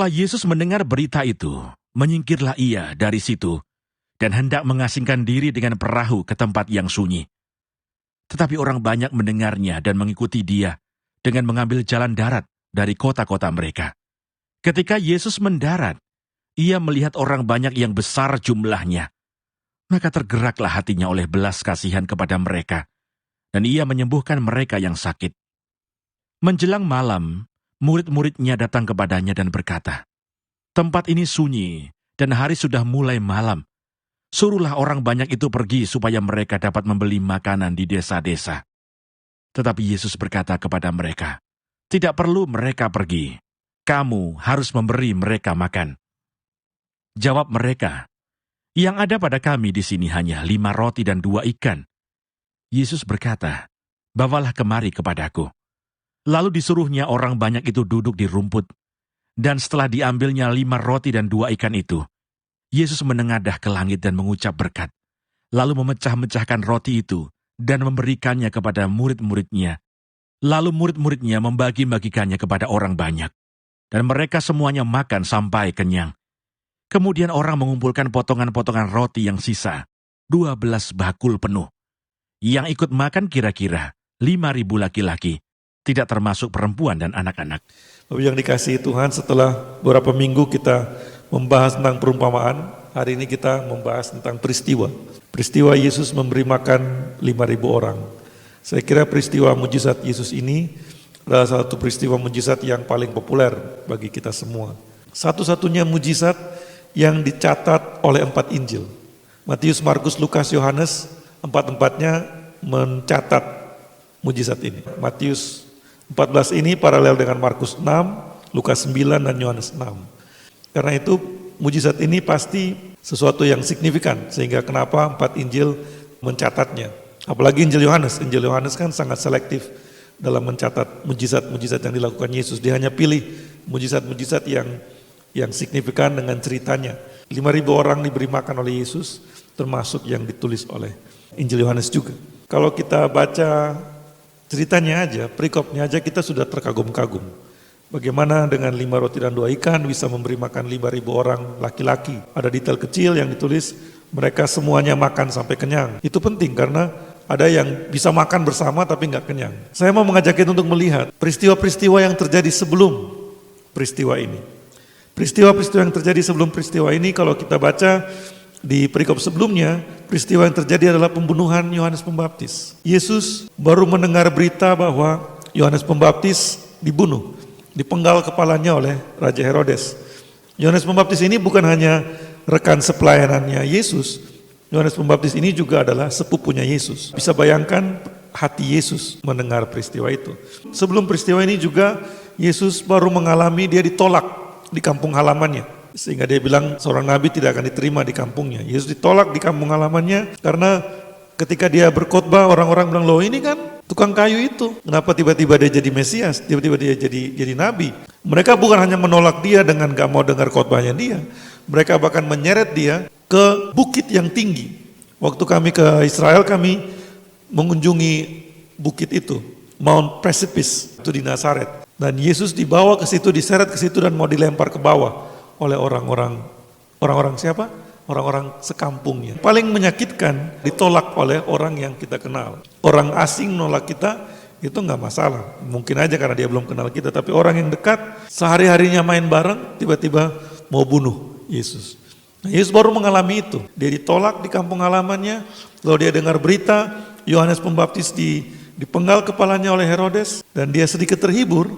Setelah Yesus mendengar berita itu, menyingkirlah ia dari situ dan hendak mengasingkan diri dengan perahu ke tempat yang sunyi. Tetapi orang banyak mendengarnya dan mengikuti dia dengan mengambil jalan darat dari kota-kota mereka. Ketika Yesus mendarat, ia melihat orang banyak yang besar jumlahnya. Maka tergeraklah hatinya oleh belas kasihan kepada mereka, dan ia menyembuhkan mereka yang sakit. Menjelang malam, murid-muridnya datang kepadanya dan berkata, "Tempat ini sunyi, dan hari sudah mulai malam. Suruhlah orang banyak itu pergi supaya mereka dapat membeli makanan di desa-desa." Tetapi Yesus berkata kepada mereka, "Tidak perlu mereka pergi. Kamu harus memberi mereka makan." Jawab mereka, "Yang ada pada kami di sini hanya 5 roti dan 2 ikan. Yesus berkata, "Bawalah kemari kepadaku." Lalu disuruhnya orang banyak itu duduk di rumput. Dan setelah diambilnya 5 roti dan 2 ikan itu, Yesus menengadah ke langit dan mengucap berkat, lalu memecah-mecahkan roti itu dan memberikannya kepada murid-muridnya. Lalu murid-muridnya membagi-bagikannya kepada orang banyak. Dan mereka semuanya makan sampai kenyang. Kemudian orang mengumpulkan potongan-potongan roti yang sisa, 12 bakul penuh. Yang ikut makan kira-kira 5.000 laki-laki, tidak termasuk perempuan dan anak-anak. Bapak yang dikasihi Tuhan, setelah beberapa minggu kita membahas tentang perumpamaan, hari ini kita membahas tentang peristiwa. Peristiwa Yesus memberi makan 5.000 orang. Saya kira peristiwa mujizat Yesus ini adalah satu peristiwa mujizat yang paling populer bagi kita semua. Satu-satunya mujizat yang dicatat oleh 4 Injil. Matius, Markus, Lukas, Yohanes, 4-empatnya mencatat mujizat ini. Matius 14 ini paralel dengan Markus 6, Lukas 9, dan Yohanes 6. Karena itu mujizat ini pasti sesuatu yang signifikan, sehingga kenapa 4 Injil mencatatnya. Apalagi Injil Yohanes. Injil Yohanes kan sangat selektif dalam mencatat mujizat-mujizat yang dilakukan Yesus. Dia hanya pilih mujizat-mujizat yang signifikan dengan ceritanya. 5.000 orang diberi makan oleh Yesus, termasuk yang ditulis oleh Injil Yohanes juga. Kalau kita baca ceritanya aja, perikopnya aja, kita sudah terkagum-kagum. Bagaimana dengan 5 roti dan 2 ikan bisa memberi makan 5.000 orang laki-laki. Ada detail kecil yang ditulis, mereka semuanya makan sampai kenyang. Itu penting karena ada yang bisa makan bersama tapi nggak kenyang. Saya mau mengajak kita untuk melihat peristiwa-peristiwa yang terjadi sebelum peristiwa ini. Peristiwa-peristiwa yang terjadi sebelum peristiwa ini, kalau kita baca di perikop sebelumnya, peristiwa yang terjadi adalah pembunuhan Yohanes Pembaptis. Yesus baru mendengar berita bahwa Yohanes Pembaptis dibunuh, dipenggal kepalanya oleh Raja Herodes. Yohanes Pembaptis ini bukan hanya rekan sepelayanannya Yesus, Yohanes Pembaptis ini juga adalah sepupunya Yesus. Bisa bayangkan hati Yesus mendengar peristiwa itu. Sebelum peristiwa ini juga Yesus baru mengalami dia ditolak di kampung halamannya. Sehingga dia bilang seorang nabi tidak akan diterima di kampungnya. Yesus ditolak di kampung halamannya karena ketika dia berkhotbah orang-orang bilang, "Loh ini kan tukang kayu itu, kenapa tiba-tiba dia jadi Mesias, tiba-tiba dia jadi nabi?" Mereka bukan hanya menolak dia dengan gak mau dengar khotbahnya dia, mereka bahkan menyeret dia ke bukit yang tinggi. Waktu kami ke Israel, kami mengunjungi bukit itu, Mount Precipice, itu di Nazaret. Dan Yesus dibawa ke situ, diseret ke situ dan mau dilempar ke bawah oleh orang-orang siapa? Orang-orang sekampungnya. Paling menyakitkan ditolak oleh orang yang kita kenal. Orang asing nolak kita itu nggak masalah. Mungkin aja karena dia belum kenal kita, tapi orang yang dekat sehari-harinya main bareng tiba-tiba mau bunuh Yesus. Nah, Yesus baru mengalami itu. Dia ditolak di kampung halamannya, lalu dia dengar berita Yohanes Pembaptis dipenggal kepalanya oleh Herodes, dan dia sedikit terhibur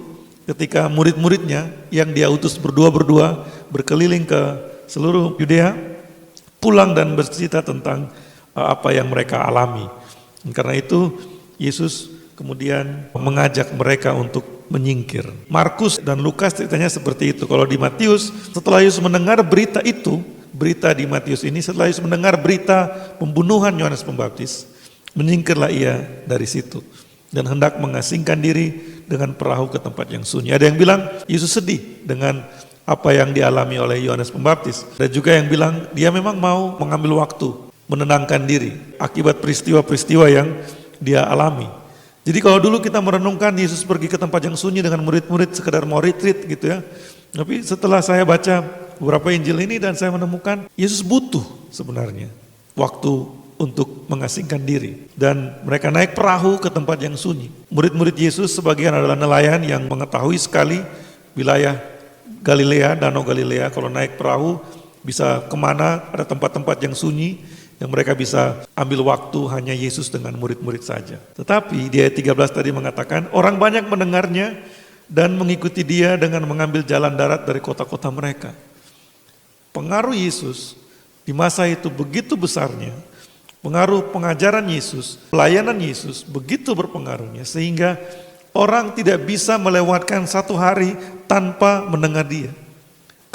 ketika murid-muridnya yang dia utus berdua-berdua berkeliling ke seluruh Yudea pulang dan bercerita tentang apa yang mereka alami. Dan karena itu Yesus kemudian mengajak mereka untuk menyingkir. Markus dan Lukas ceritanya seperti itu. Kalau di Matius, setelah Yesus mendengar berita itu, berita di Matius ini, setelah Yesus mendengar berita pembunuhan Yohanes Pembaptis, menyingkirlah ia dari situ dan hendak mengasingkan diri dengan perahu ke tempat yang sunyi. Ada yang bilang Yesus sedih dengan apa yang dialami oleh Yohanes Pembaptis. Ada juga yang bilang dia memang mau mengambil waktu, menenangkan diri akibat peristiwa-peristiwa yang dia alami. Jadi kalau dulu kita merenungkan Yesus pergi ke tempat yang sunyi dengan murid-murid sekedar mau retreat gitu ya, Tapi setelah saya baca beberapa Injil ini dan saya menemukan Yesus butuh sebenarnya waktu untuk mengasingkan diri. Dan mereka naik perahu ke tempat yang sunyi. Murid-murid Yesus sebagian adalah nelayan yang mengetahui sekali wilayah Galilea, Danau Galilea. Kalau naik perahu bisa kemana, ada tempat-tempat yang sunyi yang mereka bisa ambil waktu, hanya Yesus dengan murid-murid saja. Tetapi di ayat 13 tadi mengatakan, orang banyak mendengarnya dan mengikuti dia dengan mengambil jalan darat dari kota-kota mereka. Pengaruh Yesus di masa itu begitu besarnya, pengaruh pengajaran Yesus, pelayanan Yesus begitu berpengaruhnya, sehingga orang tidak bisa melewatkan satu hari tanpa mendengar dia.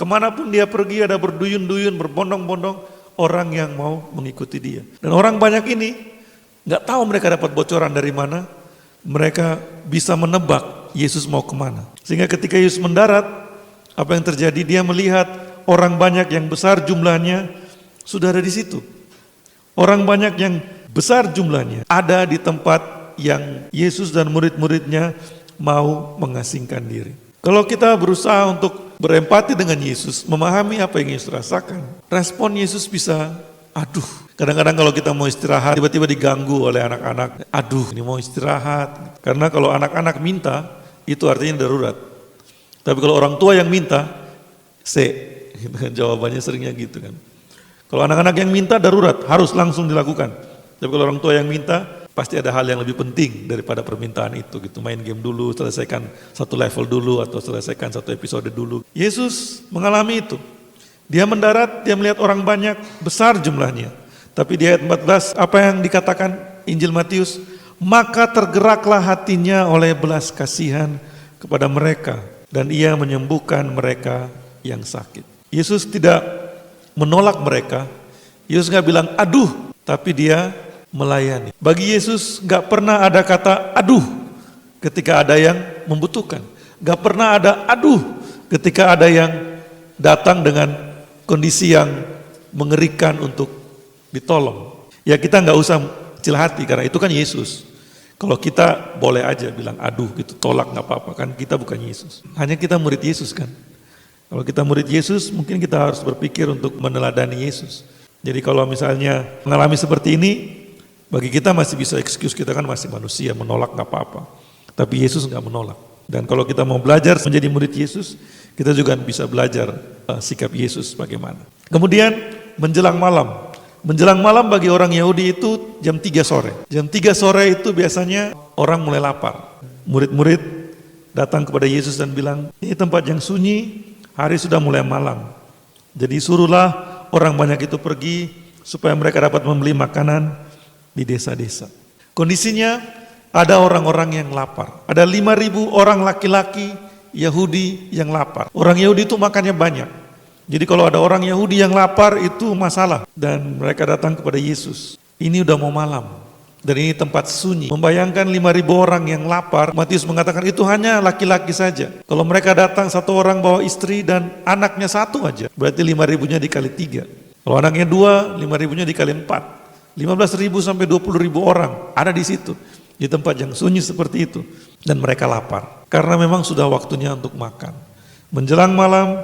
Kemanapun dia pergi ada berduyun-duyun, berbondong-bondong orang yang mau mengikuti dia. Dan orang banyak ini gak tahu mereka dapat bocoran dari mana, mereka bisa menebak Yesus mau kemana. Sehingga ketika Yesus mendarat, apa yang terjadi? Dia melihat orang banyak yang besar jumlahnya sudah ada di situ. Orang banyak yang besar jumlahnya ada di tempat yang Yesus dan murid-muridnya mau mengasingkan diri. Kalau kita berusaha untuk berempati dengan Yesus, memahami apa yang Yesus rasakan, respon Yesus bisa, aduh. Kadang-kadang kalau kita mau istirahat, tiba-tiba diganggu oleh anak-anak, aduh ini mau istirahat. Karena kalau anak-anak minta, itu artinya darurat. Tapi kalau orang tua yang minta, jawabannya seringnya gitu kan. Kalau anak-anak yang minta darurat, harus langsung dilakukan. Tapi kalau orang tua yang minta, pasti ada hal yang lebih penting daripada permintaan itu gitu. Main game dulu, selesaikan satu level dulu, atau selesaikan satu episode dulu. Yesus mengalami itu. Dia mendarat, dia melihat orang banyak, besar jumlahnya. Tapi di ayat 14, apa yang dikatakan Injil Matius? Maka tergeraklah hatinya oleh belas kasihan kepada mereka, dan ia menyembuhkan mereka yang sakit. Yesus tidak menolak mereka. Yesus gak bilang aduh, tapi dia melayani. Bagi Yesus gak pernah ada kata aduh ketika ada yang membutuhkan. Gak pernah ada aduh ketika ada yang datang dengan kondisi yang mengerikan untuk ditolong. Ya kita gak usah kecil hati karena itu kan Yesus. Kalau kita boleh aja bilang aduh gitu, tolak gak apa-apa, kan kita bukan Yesus. Hanya kita murid Yesus kan. Kalau kita murid Yesus mungkin kita harus berpikir untuk meneladani Yesus. Jadi kalau misalnya mengalami seperti ini, bagi kita masih bisa excuse, kita kan masih manusia, menolak gak apa-apa. Tapi Yesus gak menolak. Dan kalau kita mau belajar menjadi murid Yesus, kita juga bisa belajar sikap Yesus bagaimana. Kemudian menjelang malam. Menjelang malam bagi orang Yahudi itu jam 3 sore. Jam 3 sore itu biasanya orang mulai lapar. Murid-murid datang kepada Yesus dan bilang, ini tempat yang sunyi, hari sudah mulai malam. Jadi suruhlah orang banyak itu pergi supaya mereka dapat membeli makanan di desa-desa. Kondisinya ada orang-orang yang lapar. Ada 5.000 orang laki-laki Yahudi yang lapar. Orang Yahudi itu makannya banyak. Jadi kalau ada orang Yahudi yang lapar itu masalah. Dan mereka datang kepada Yesus. Ini udah mau malam. Dan ini tempat sunyi. Membayangkan 5.000 orang yang lapar. Matius mengatakan itu hanya laki-laki saja. Kalau mereka datang satu orang bawa istri dan anaknya satu aja. Berarti 5.000-nya dikali 3. Kalau anaknya 2, 5.000-nya dikali 4. 15.000 sampai 20.000 orang ada di situ. Di tempat yang sunyi seperti itu. Dan mereka lapar. Karena memang sudah waktunya untuk makan. Menjelang malam,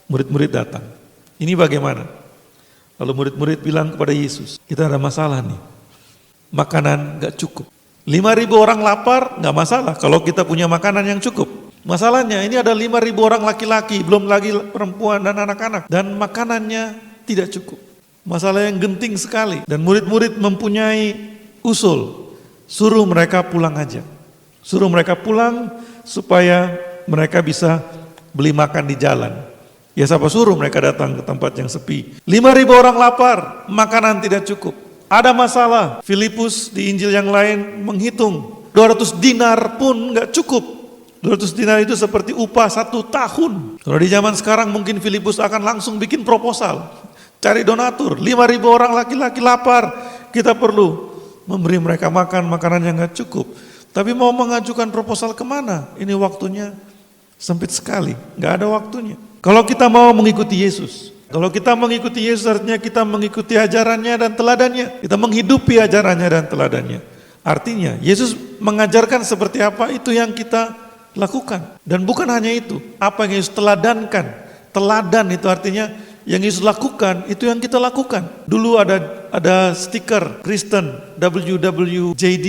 murid-murid datang. Ini bagaimana? Lalu murid-murid bilang kepada Yesus, kita ada masalah nih. Makanan gak cukup. 5.000 orang lapar gak masalah kalau kita punya makanan yang cukup. Masalahnya ini ada 5.000 orang laki-laki, belum lagi perempuan dan anak-anak. Dan makanannya tidak cukup. Masalah yang genting sekali. Dan murid-murid mempunyai usul. Suruh mereka pulang aja. Suruh mereka pulang supaya mereka bisa beli makan di jalan. Ya siapa suruh mereka datang ke tempat yang sepi. 5.000 orang lapar, makanan tidak cukup. Ada masalah. Filipus di Injil yang lain menghitung 200 dinar pun gak cukup. 200 dinar itu seperti upah 1 tahun. Kalau di zaman sekarang mungkin Filipus akan langsung bikin proposal. Cari donatur, 5.000 orang laki-laki lapar. Kita perlu memberi mereka makan makanan yang gak cukup. Tapi mau mengajukan proposal kemana? Ini waktunya sempit sekali, gak ada waktunya. Kalau kita mau mengikuti Yesus, kalau kita mengikuti Yesus artinya kita mengikuti ajarannya dan teladannya. Kita menghidupi ajarannya dan teladannya. Artinya Yesus mengajarkan seperti apa itu yang kita lakukan. Dan bukan hanya itu, apa yang Yesus teladankan. Teladan itu artinya yang Yesus lakukan, itu yang kita lakukan. Dulu ada stiker Kristen, WWJD,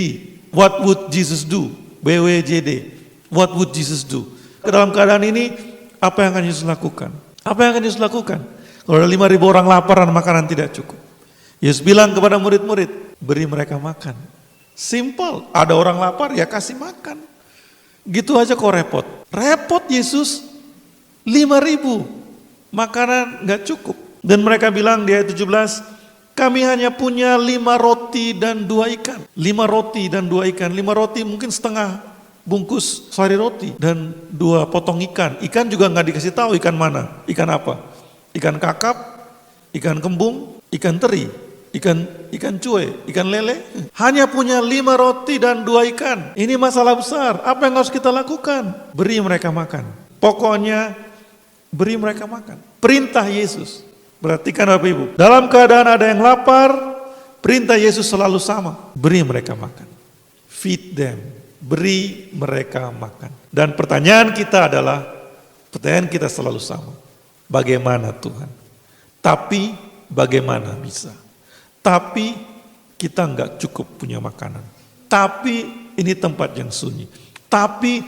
What Would Jesus Do? WWJD, What Would Jesus Do? Dalam keadaan ini, apa yang akan Yesus lakukan? Apa yang akan Yesus lakukan? Kalau ada 5.000 orang lapar dan makanan tidak cukup. Yesus bilang kepada murid-murid, beri mereka makan. Simple, ada orang lapar ya kasih makan. Gitu aja kok repot. Repot Yesus, 5.000 makanan gak cukup. Dan mereka bilang di ayat 17, kami hanya punya 5 roti dan 2 ikan. 5 roti dan 2 ikan. 5 roti mungkin setengah bungkus sehari roti. Dan 2 potong ikan. Ikan juga gak dikasih tahu ikan mana. Ikan apa? Ikan kakap, ikan kembung, ikan teri, ikan cuy, ikan lele. Hanya punya 5 roti dan 2 ikan. Ini masalah besar. Apa yang harus kita lakukan? Beri mereka makan. Pokoknya beri mereka makan. Perintah Yesus. Perhatikan Bapak Ibu. Dalam keadaan ada yang lapar, perintah Yesus selalu sama. Beri mereka makan. Feed them. Beri mereka makan. Dan pertanyaan kita selalu sama. Bagaimana Tuhan? Tapi bagaimana bisa? Tapi kita enggak cukup punya makanan. Tapi ini tempat yang sunyi. Tapi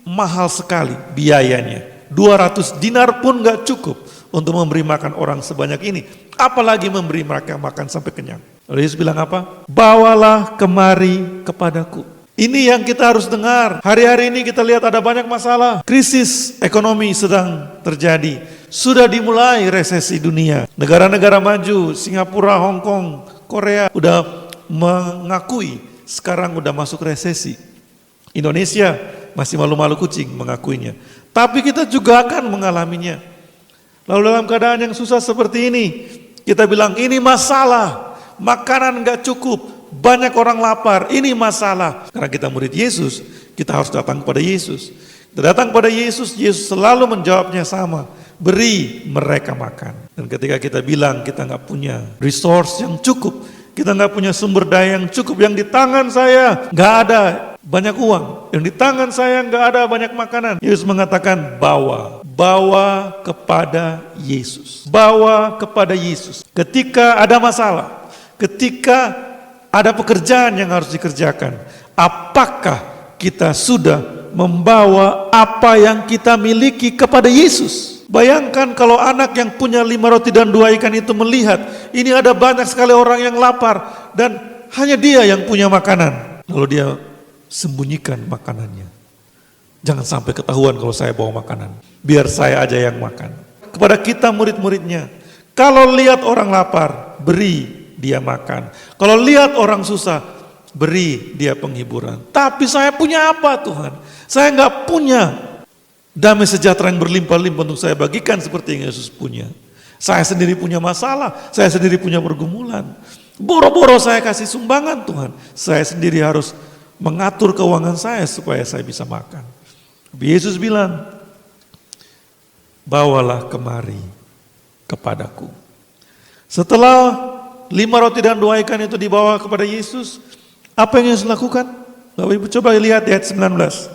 mahal sekali biayanya. 200 dinar pun enggak cukup untuk memberi makan orang sebanyak ini. Apalagi memberi mereka makan sampai kenyang. Lalu Yesus bilang apa? Bawalah kemari kepadaku. Ini yang kita harus dengar. Hari-hari ini kita lihat ada banyak masalah. Krisis ekonomi sedang terjadi. Sudah dimulai resesi dunia. Negara-negara maju, Singapura, Hong Kong, Korea udah mengakui sekarang udah masuk resesi. Indonesia masih malu-malu kucing mengakuinya. Tapi kita juga akan mengalaminya. Lalu dalam keadaan yang susah seperti ini, kita bilang ini masalah. Makanan gak cukup. Banyak orang lapar, ini masalah. Karena kita murid Yesus, kita harus datang kepada Yesus. Kita datang kepada Yesus, Yesus selalu menjawabnya sama. Beri mereka makan. Dan ketika kita bilang kita gak punya resource yang cukup, kita gak punya sumber daya yang cukup, yang di tangan saya gak ada banyak uang, yang di tangan saya gak ada banyak makanan. Yesus mengatakan bawa kepada Yesus. Bawa kepada Yesus. Ketika ada masalah, ketika ada pekerjaan yang harus dikerjakan, apakah kita sudah membawa apa yang kita miliki kepada Yesus? Bayangkan kalau anak yang punya 5 roti dan 2 ikan itu melihat, ini ada banyak sekali orang yang lapar dan hanya dia yang punya makanan. Lalu dia sembunyikan makanannya. Jangan sampai ketahuan kalau saya bawa makanan. Biar saya aja yang makan. Kepada kita murid-muridnya, kalau lihat orang lapar, beri dia makan. Kalau lihat orang susah, beri dia penghiburan. Tapi saya punya apa Tuhan? Saya enggak punya damai sejahtera yang berlimpah-limpah untuk saya bagikan seperti yang Yesus punya. Saya sendiri punya masalah, saya sendiri punya pergumulan. Boro-boro saya kasih sumbangan Tuhan. Saya sendiri harus mengatur keuangan saya supaya saya bisa makan. Yesus bilang, bawalah kemari kepadaku. Setelah 5 roti dan 2 ikan itu dibawa kepada Yesus, apa yang Yesus lakukan? Bapak Ibu coba lihat di ayat 19.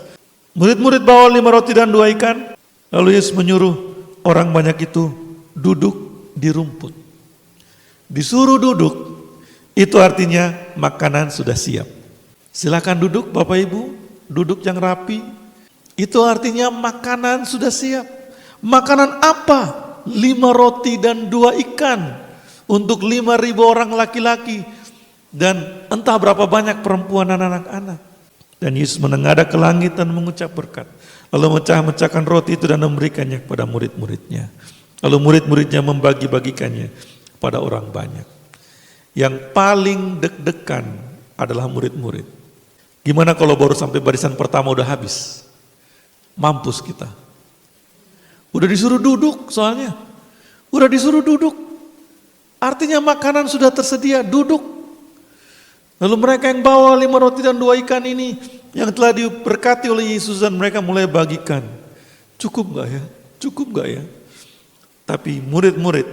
Murid-murid bawa 5 roti dan 2 ikan, lalu Yesus menyuruh orang banyak itu duduk di rumput. Disuruh duduk, itu artinya makanan sudah siap. Silakan duduk Bapak Ibu, duduk yang rapi. Itu artinya makanan sudah siap. Makanan apa? 5 roti dan 2 ikan. Untuk 5.000 orang laki-laki dan entah berapa banyak perempuan dan anak-anak. Dan Yesus menengadah ke langit dan mengucap berkat. Lalu mecah-mecahkan roti itu dan memberikannya kepada murid-muridnya. Lalu murid-muridnya membagi-bagikannya kepada orang banyak. Yang paling deg-degan adalah murid-murid. Gimana kalau baru sampai barisan pertama udah habis? Mampus kita. Udah disuruh duduk soalnya. Udah disuruh duduk. Artinya makanan sudah tersedia, duduk. Lalu mereka yang bawa 5 roti dan 2 ikan ini, yang telah diberkati oleh Yesus dan mereka mulai bagikan. Cukup gak ya? Cukup gak ya? Tapi murid-murid,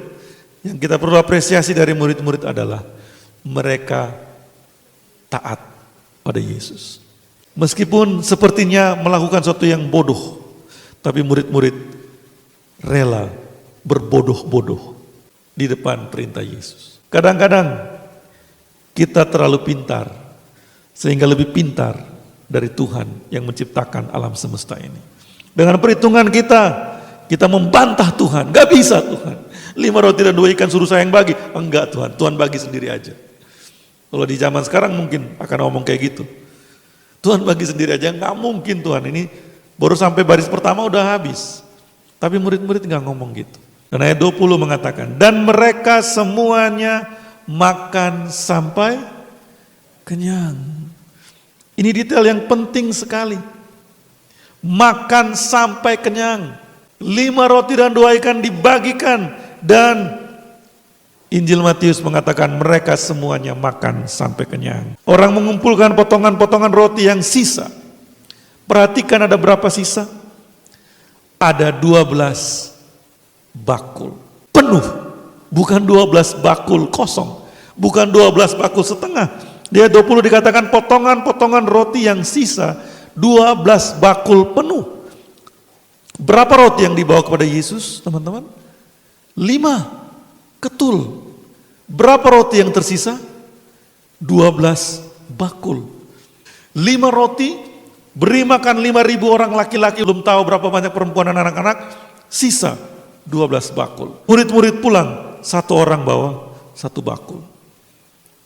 yang kita perlu apresiasi dari murid-murid adalah mereka taat pada Yesus. Meskipun sepertinya melakukan sesuatu yang bodoh, tapi murid-murid rela berbodoh-bodoh di depan perintah Yesus. Kadang-kadang kita terlalu pintar, sehingga lebih pintar dari Tuhan yang menciptakan alam semesta ini. Dengan perhitungan kita membantah Tuhan. Gak bisa Tuhan, 5 roti dan 2 ikan suruh saya yang bagi. Enggak Tuhan, Tuhan bagi sendiri aja. Kalau di zaman sekarang mungkin akan ngomong kayak gitu. Tuhan bagi sendiri aja, nggak mungkin Tuhan, ini baru sampai baris pertama udah habis. Tapi murid-murid nggak ngomong gitu. Dan ayat 20 mengatakan, dan mereka semuanya makan sampai kenyang. Ini detail yang penting sekali. Makan sampai kenyang. 5 roti dan 2 ikan dibagikan, dan Injil Matius mengatakan mereka semuanya makan sampai kenyang. Orang mengumpulkan potongan-potongan roti yang sisa. Perhatikan ada berapa sisa? Ada 12 bakul penuh. Bukan 12 bakul kosong. Bukan 12 bakul setengah. Di ayat 20 dikatakan potongan-potongan roti yang sisa 12 bakul penuh. Berapa roti yang dibawa kepada Yesus, teman-teman? 5 ketul. Berapa roti yang tersisa? 12 bakul. 5 roti beri makan 5.000 orang laki-laki, belum tahu berapa banyak perempuan dan anak-anak, sisa 12 bakul. Murid-murid pulang, 1 orang bawa 1 bakul.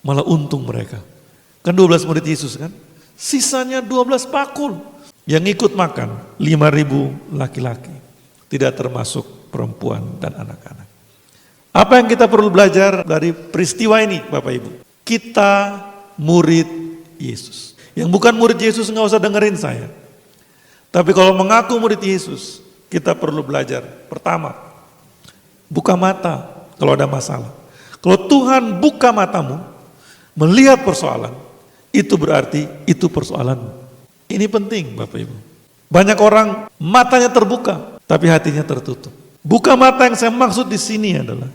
Malah untung mereka. Kan 12 murid Yesus kan? Sisanya 12 bakul. Yang ikut makan 5.000 laki-laki. Tidak termasuk perempuan dan anak-anak. Apa yang kita perlu belajar dari peristiwa ini Bapak Ibu? Kita murid Yesus. Yang bukan murid Yesus nggak usah dengerin saya. Tapi kalau mengaku murid Yesus, kita perlu belajar. Pertama, buka mata kalau ada masalah. Kalau Tuhan buka matamu, melihat persoalan, itu berarti itu persoalanmu. Ini penting Bapak Ibu. Banyak orang matanya terbuka, tapi hatinya tertutup. Buka mata yang saya maksud di sini adalah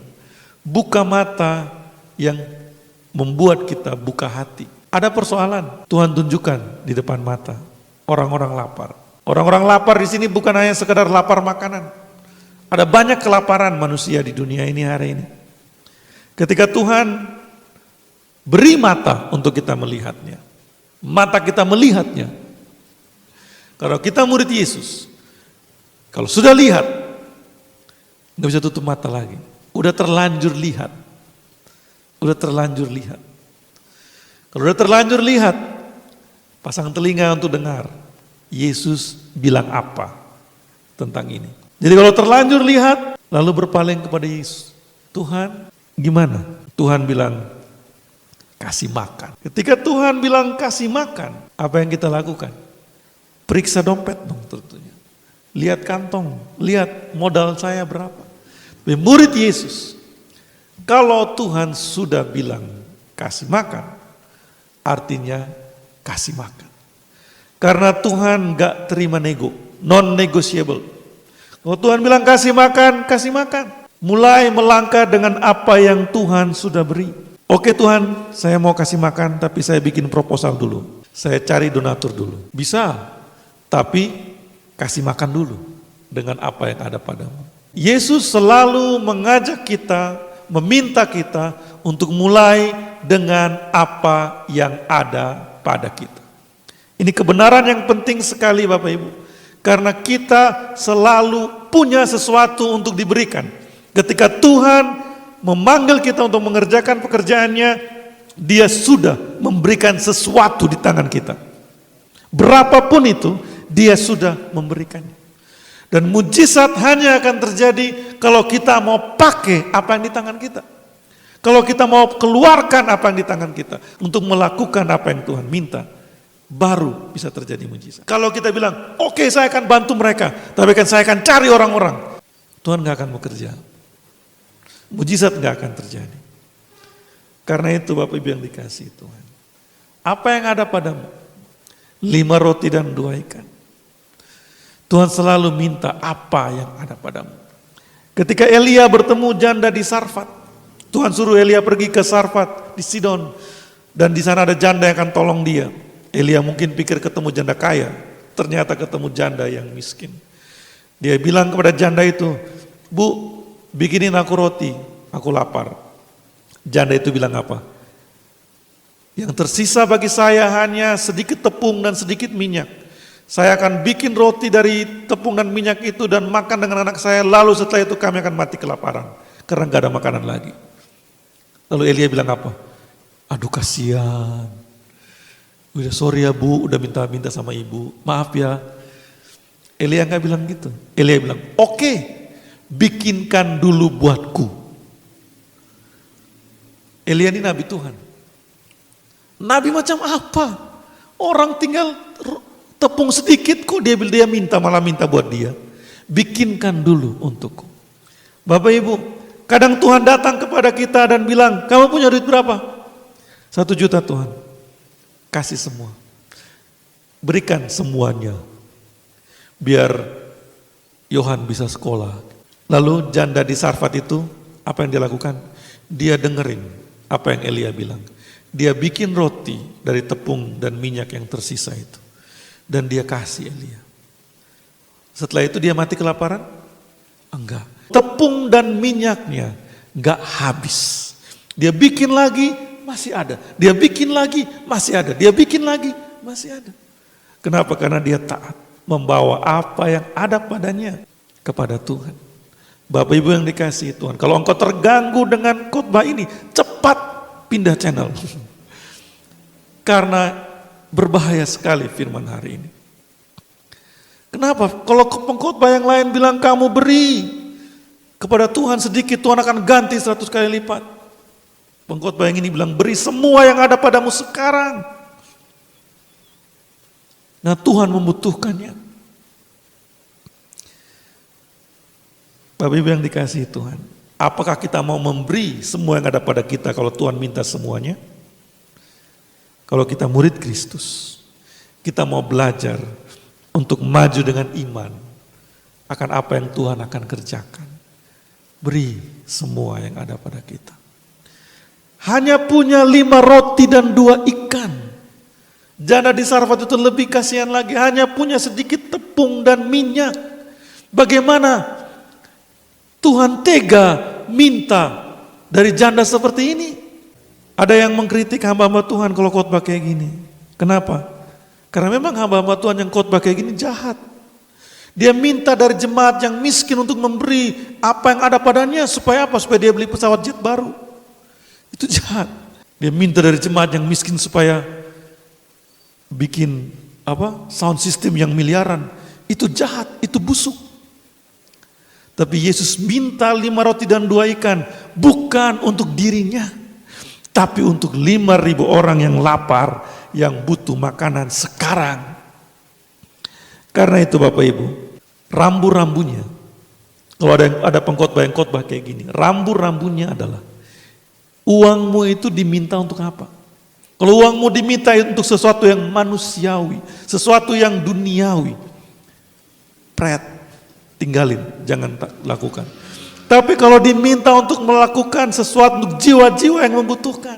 buka mata yang membuat kita buka hati. Ada persoalan, Tuhan tunjukkan di depan mata. Orang-orang lapar. Orang-orang lapar di sini bukan hanya sekedar lapar makanan. Ada banyak kelaparan manusia di dunia ini hari ini. Ketika Tuhan beri mata untuk kita melihatnya, mata kita melihatnya. Kalau kita murid Yesus, kalau sudah lihat, nggak bisa tutup mata lagi. Udah terlanjur lihat. Udah terlanjur lihat. Kalau udah terlanjur lihat, pasang telinga untuk dengar. Yesus bilang apa tentang ini. Jadi kalau terlanjur lihat, lalu berpaling kepada Yesus. Tuhan, gimana? Tuhan bilang, kasih makan. Ketika Tuhan bilang kasih makan, apa yang kita lakukan? Periksa dompet dong tentunya. Lihat kantong, lihat modal saya berapa. Murid Yesus, kalau Tuhan sudah bilang kasih makan, artinya kasih makan. Karena Tuhan gak terima nego, non-negotiable. Kalau Tuhan bilang kasih makan, kasih makan. Mulai melangkah dengan apa yang Tuhan sudah beri. Oke Tuhan, saya mau kasih makan, tapi saya bikin proposal dulu. Saya cari donatur dulu. Bisa, tapi kasih makan dulu dengan apa yang ada padamu. Yesus selalu mengajak kita, meminta kita untuk mulai dengan apa yang ada pada kita. Ini kebenaran yang penting sekali Bapak Ibu. Karena kita selalu punya sesuatu untuk diberikan. Ketika Tuhan memanggil kita untuk mengerjakan pekerjaannya, Dia sudah memberikan sesuatu di tangan kita. Berapapun itu, Dia sudah memberikannya. Dan mujizat hanya akan terjadi kalau kita mau pakai apa yang di tangan kita. Kalau kita mau keluarkan apa yang di tangan kita untuk melakukan apa yang Tuhan minta, baru bisa terjadi mujizat. Kalau kita bilang, oke, saya akan bantu mereka, tapi kan saya akan cari orang-orang, Tuhan gak akan bekerja. Mujizat gak akan terjadi. Karena itu Bapak Ibu yang dikasihi Tuhan, apa yang ada padamu? 5 roti dan 2 ikan. Tuhan selalu minta apa yang ada padamu. Ketika Elia bertemu janda di Sarfat, Tuhan suruh Elia pergi ke Sarfat di Sidon, dan di sana ada janda yang akan tolong dia. Elia mungkin pikir ketemu janda kaya, ternyata ketemu janda yang miskin. Dia bilang kepada janda itu, "Bu, bikinin aku roti, aku lapar." Janda itu bilang apa? "Yang tersisa bagi saya hanya sedikit tepung dan sedikit minyak. Saya akan bikin roti dari tepung dan minyak itu dan makan dengan anak saya, lalu setelah itu kami akan mati kelaparan karena gak ada makanan lagi." Lalu Elia bilang apa? "Aduh kasihan. Udah sorry ya Bu, udah minta-minta sama ibu. Maaf ya." Elia gak bilang gitu. Elia bilang, "Oke, bikinkan dulu buatku." Elia ini nabi Tuhan. Nabi macam apa? Orang tinggal tepung sedikit kok dia malah minta buat dia. Bikinkan dulu untukku. Bapak Ibu, kadang Tuhan datang kepada kita dan bilang, "Kamu punya duit berapa?" 1 juta Tuhan. Kasih semua. Berikan semuanya. Biar Yohan bisa sekolah. Lalu janda di Sarfat itu, apa yang dia lakukan? Dia dengerin apa yang Elia bilang. Dia bikin roti dari tepung dan minyak yang tersisa itu. Dan dia kasih Elia. Setelah itu dia mati kelaparan? Enggak. Tepung dan minyaknya enggak habis. Dia bikin lagi, masih ada. Dia bikin lagi, masih ada. Dia bikin lagi, masih ada. Kenapa? Karena dia taat membawa apa yang ada padanya kepada Tuhan. Bapak Ibu yang dikasihi Tuhan, kalau engkau terganggu dengan khotbah ini, cepat pindah channel. Karena berbahaya sekali firman hari ini. Kenapa? Kalau pengkhotbah yang lain bilang kamu beri kepada Tuhan sedikit, Tuhan akan ganti 100 kali lipat. Pengkhotbah yang ini bilang beri semua yang ada padamu sekarang. Nah, Tuhan membutuhkannya. Bapak Ibu yang dikasihi Tuhan, apakah kita mau memberi semua yang ada pada kita kalau Tuhan minta semuanya? Kalau kita murid Kristus, kita mau belajar untuk maju dengan iman akan apa yang Tuhan akan kerjakan. Beri semua yang ada pada kita. Hanya punya 5 roti dan 2 ikan. Janda di Sarfat itu lebih kasihan lagi, hanya punya sedikit tepung dan minyak. Bagaimana Tuhan tega minta dari janda seperti ini? Ada yang mengkritik hamba-hamba Tuhan kalau khotbah kayak gini. Kenapa? Karena memang hamba-hamba Tuhan yang khotbah kayak gini jahat. Dia minta dari jemaat yang miskin untuk memberi apa yang ada padanya supaya apa? Supaya dia beli pesawat jet baru. Itu jahat. Dia minta dari jemaat yang miskin supaya bikin sound system yang miliaran. Itu jahat, itu busuk. Tapi Yesus minta 5 roti dan 2 ikan bukan untuk dirinya, tapi untuk 5.000 orang yang lapar, yang butuh makanan sekarang. Karena itu Bapak Ibu, rambu-rambunya, kalau ada pengkhotbah yang khotbah kayak gini, rambu-rambunya adalah uangmu itu diminta untuk apa? Kalau uangmu diminta untuk sesuatu yang manusiawi, sesuatu yang duniawi, tinggalin, jangan lakukan. Tapi kalau diminta untuk melakukan sesuatu untuk jiwa-jiwa yang membutuhkan,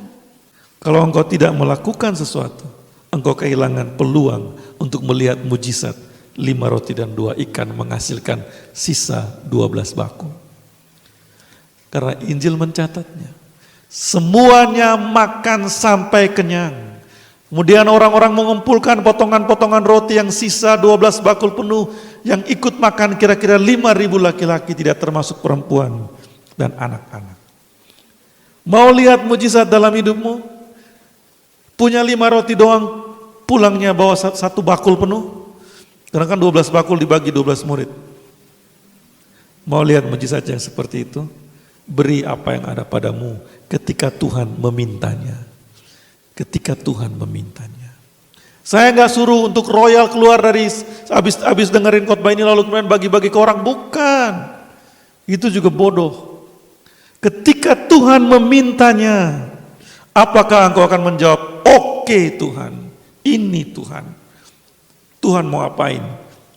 kalau engkau tidak melakukan sesuatu, engkau kehilangan peluang untuk melihat mujizat 5 roti dan 2 ikan menghasilkan sisa 12 bakul. Karena Injil mencatatnya, semuanya makan sampai kenyang. Kemudian orang-orang mengumpulkan potongan-potongan roti yang sisa 12 bakul penuh, yang ikut makan kira-kira 5.000 laki-laki, tidak termasuk perempuan dan anak-anak. Mau lihat mujizat dalam hidupmu? Punya 5 roti doang, pulangnya bawa 1 bakul penuh. Karena kan 12 bakul dibagi 12 murid. Mau lihat mujizat yang seperti itu? Beri apa yang ada padamu ketika Tuhan memintanya. Ketika Tuhan memintanya. Saya nggak suruh untuk royal keluar dari habis dengerin khotbah ini lalu kemudian bagi-bagi ke orang, bukan. Itu juga bodoh. Ketika Tuhan memintanya, apakah engkau akan menjawab, "Oke Tuhan, ini Tuhan. Tuhan mau apain?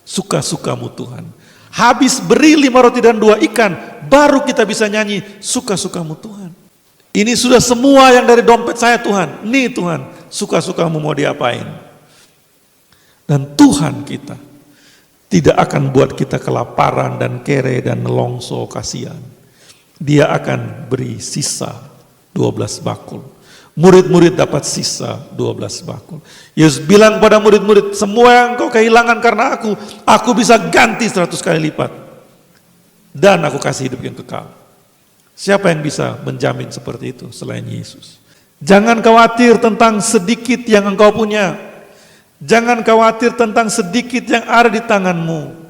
Suka-sukamu Tuhan." Habis beri 5 roti dan 2 ikan, baru kita bisa nyanyi, "Suka-sukamu Tuhan. Ini sudah semua yang dari dompet saya Tuhan. Nih Tuhan, suka-sukamu mau diapain?" Dan Tuhan kita tidak akan buat kita kelaparan dan kere dan nelongso kasihan. Dia akan beri sisa 12 bakul. Murid-murid dapat sisa 12 bakul. Yesus bilang pada murid-murid, semua yang kau kehilangan karena aku bisa ganti 100 kali lipat. Dan aku kasih hidup yang kekal. Siapa yang bisa menjamin seperti itu selain Yesus? Jangan khawatir tentang sedikit yang engkau punya. Jangan khawatir tentang sedikit yang ada di tanganmu.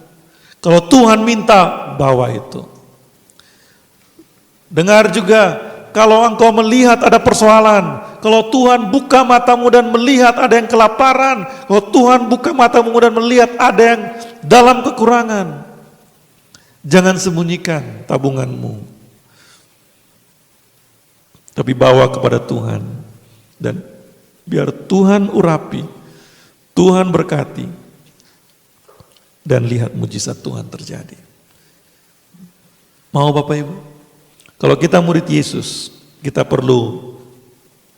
Kalau Tuhan minta, bawa itu. Dengar juga, kalau engkau melihat ada persoalan, kalau Tuhan buka matamu dan melihat ada yang kelaparan, kalau Tuhan buka matamu dan melihat ada yang dalam kekurangan, jangan sembunyikan tabunganmu, tapi bawa kepada Tuhan, dan biar Tuhan urapi, Tuhan berkati, dan lihat mujizat Tuhan terjadi. Mau Bapak Ibu? Kalau kita murid Yesus, kita perlu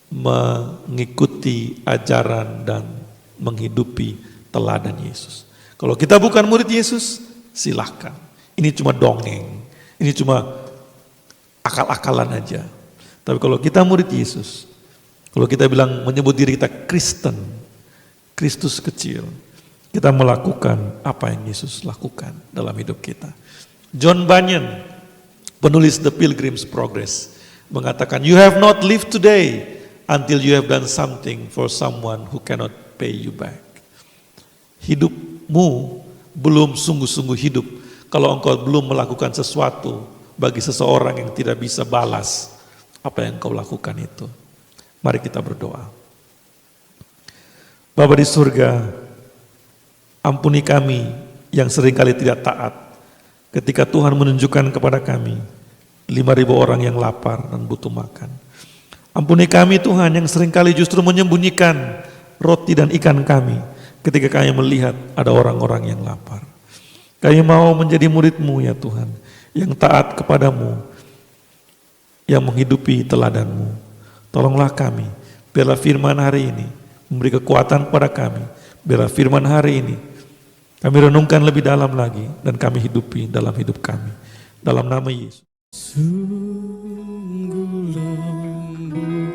mengikuti ajaran dan menghidupi teladan Yesus. Kalau kita bukan murid Yesus, silahkan. Ini cuma dongeng, ini cuma akal-akalan aja. Tapi kalau kita murid Yesus, kalau kita bilang menyebut diri kita Kristen, Kristus kecil, kita melakukan apa yang Yesus lakukan dalam hidup kita. John Bunyan, penulis The Pilgrim's Progress, mengatakan, you have not lived today until you have done something for someone who cannot pay you back. Hidupmu belum sungguh-sungguh hidup kalau engkau belum melakukan sesuatu bagi seseorang yang tidak bisa balas apa yang kau lakukan itu. Mari kita berdoa. Bapa di surga, ampuni kami yang seringkali tidak taat ketika Tuhan menunjukkan kepada kami 5.000 orang yang lapar dan butuh makan. Ampuni kami Tuhan yang seringkali justru menyembunyikan roti dan ikan kami ketika kami melihat ada orang-orang yang lapar. Kami mau menjadi murid-Mu ya Tuhan, yang taat kepadamu, yang menghidupi teladan-Mu. Tolonglah kami, biarlah firman hari ini memberi kekuatan kepada kami, biarlah firman hari ini kami renungkan lebih dalam lagi dan kami hidupi dalam hidup kami. Dalam nama Yesus. Sungguh lembut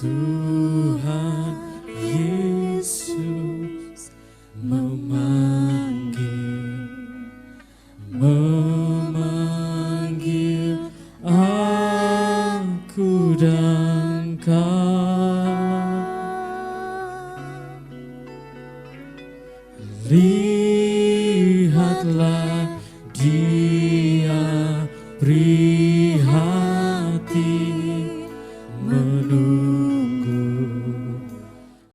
Tuhan Yesus memanggil aku dan kau. Lihatlah Dia beri hati